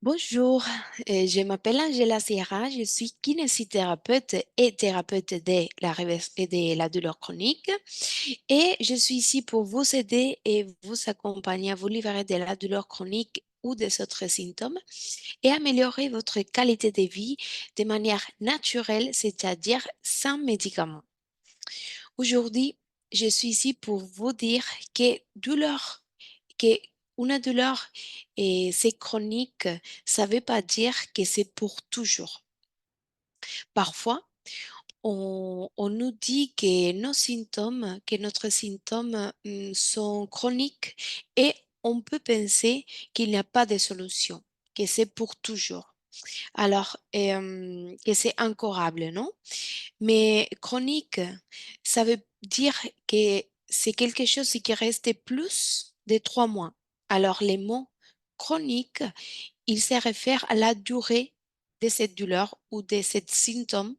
Bonjour, je m'appelle Angela Sierra, je suis kinésithérapeute et thérapeute de la douleur chronique et je suis ici pour vous aider et vous accompagner à vous libérer de la douleur chronique ou des autres symptômes et améliorer votre qualité de vie de manière naturelle, c'est-à-dire sans médicaments. Aujourd'hui, je suis ici pour vous dire que une douleur et c'est chronique, ça ne veut pas dire que c'est pour toujours. Parfois, on nous dit que notre symptômes sont chroniques et on peut penser qu'il n'y a pas de solution, que c'est pour toujours. Alors, que c'est incurable, non? Mais chronique, ça veut dire que c'est quelque chose qui reste plus de 3 mois. Alors, les mots chronique, ils se réfèrent à la durée de cette douleur ou de cette symptôme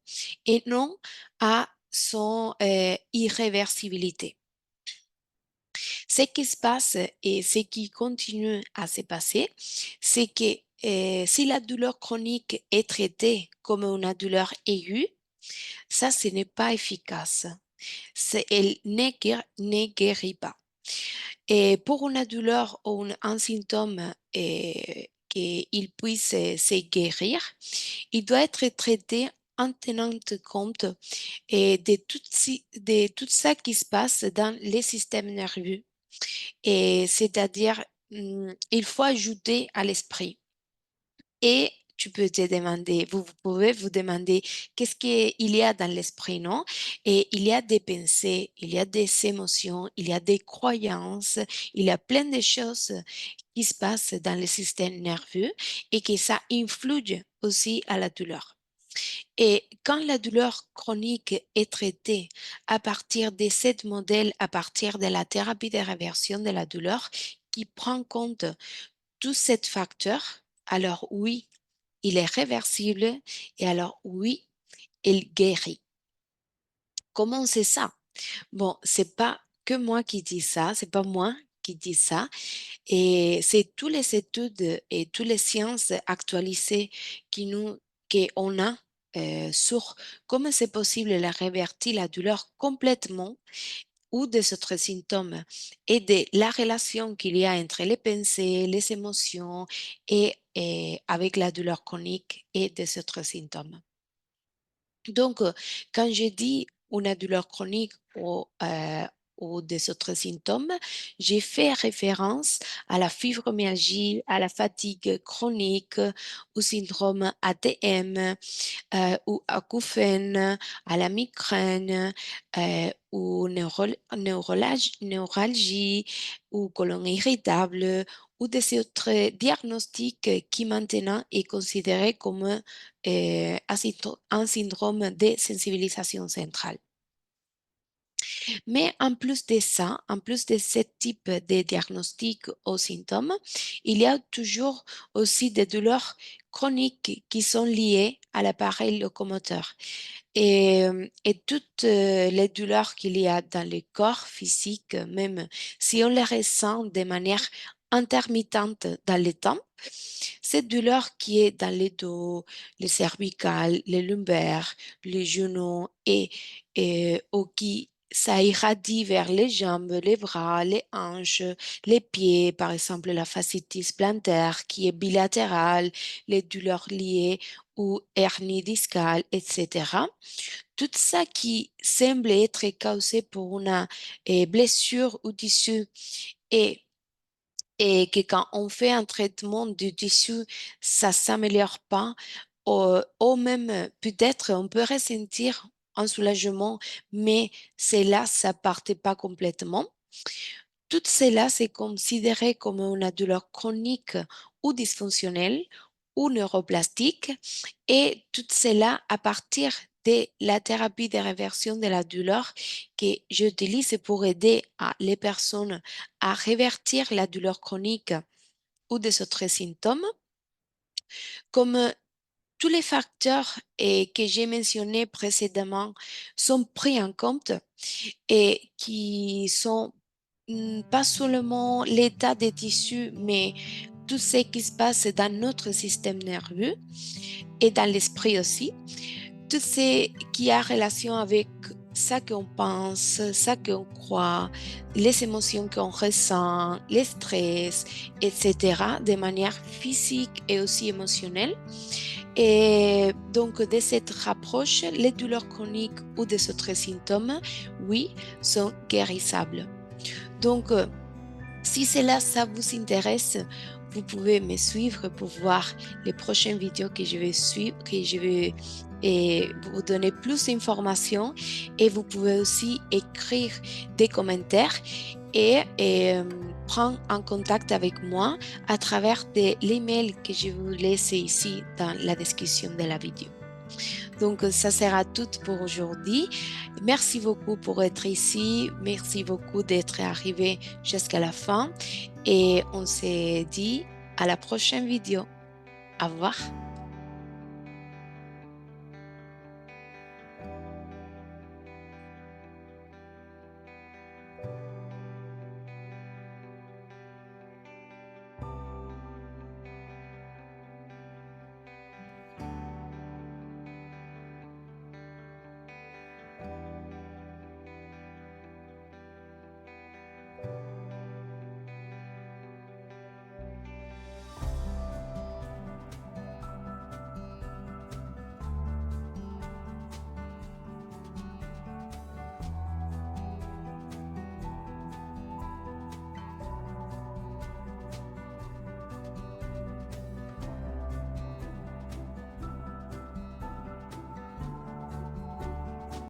et non à son irréversibilité. Ce qui se passe et ce qui continue à se passer, c'est que si la douleur chronique est traitée comme une douleur aiguë, ça, ce n'est pas efficace. Elle ne guérit pas. Et pour une douleur ou un symptôme qu'il puisse se guérir, il doit être traité en tenant compte de tout ça qui se passe dans les systèmes nerveux. Et c'est-à-dire, il faut ajouter à l'esprit. Et tu peux te demander, vous pouvez vous demander qu'est-ce qu'il y a dans l'esprit, non? Et il y a des pensées, il y a des émotions, il y a des croyances, il y a plein de choses qui se passent dans le système nerveux et que ça influe aussi à la douleur. Et quand la douleur chronique est traitée à partir de cette modèle, à partir de la thérapie de réversion de la douleur qui prend compte tous ces facteurs, alors oui, il est réversible et alors oui, il guérit. Comment c'est ça? Bon, c'est pas que moi qui dis ça, c'est pas moi qui dis ça, et c'est toutes les études et toutes les sciences actualisées qui nous, qu'on a sur comment c'est possible de révertir la douleur complètement ou des autres symptômes et de la relation qu'il y a entre les pensées, les émotions et avec la douleur chronique et des autres symptômes. Donc, quand je dis une douleur chronique ou des autres symptômes, j'ai fait référence à la fibromyalgie, à la fatigue chronique, au syndrome ATM, ou acouphènes, à la migraine, ou neuralgie, ou colon irritable, ou des autres diagnostics qui maintenant est considéré comme un syndrome de sensibilisation centrale. Mais en plus de ça, en plus de ce type de diagnostic aux symptômes, il y a toujours aussi des douleurs chroniques qui sont liées à l'appareil locomoteur. Et toutes les douleurs qu'il y a dans le corps physique, même si on les ressent de manière intermittente dans le temps, cette douleur qui est dans le dos, les cervicales, les lombaires, les genoux ou qui ça irradie vers les jambes, les bras, les hanches, les pieds, par exemple la fasciitis plantaire qui est bilatérale, les douleurs liées ou hernie discale, etc. Tout ça qui semble être causé pour une blessure ou tissu et que quand on fait un traitement du tissu, ça s'améliore pas, ou même peut-être on peut ressentir un soulagement, mais cela, ça partait pas complètement. Tout cela, c'est considéré comme une douleur chronique ou dysfonctionnelle ou neuroplastique et tout cela à partir de la thérapie de réversion de la douleur que j'utilise pour aider les personnes à révertir la douleur chronique ou des autres symptômes, comme tous les facteurs que j'ai mentionnés précédemment sont pris en compte et qui sont pas seulement l'état des tissus, mais tout ce qui se passe dans notre système nerveux et dans l'esprit aussi, tout ce qui a relation avec ça qu'on pense, ça qu'on croit, les émotions qu'on ressent, les stress, etc., de manière physique et aussi émotionnelle. Et donc, de cette approche, les douleurs chroniques ou des autres symptômes, oui, sont guérissables. Donc, si cela, ça vous intéresse, vous pouvez me suivre pour voir les prochaines vidéos que je vais suivre, que je vais vous donner plus d'informations et vous pouvez aussi écrire des commentaires et prendre en contact avec moi à travers l'email que je vous laisse ici dans la description de la vidéo. Donc, ça sera tout pour aujourd'hui. Merci beaucoup pour être ici. Merci beaucoup d'être arrivé jusqu'à la fin. Et on se dit à la prochaine vidéo. Au revoir.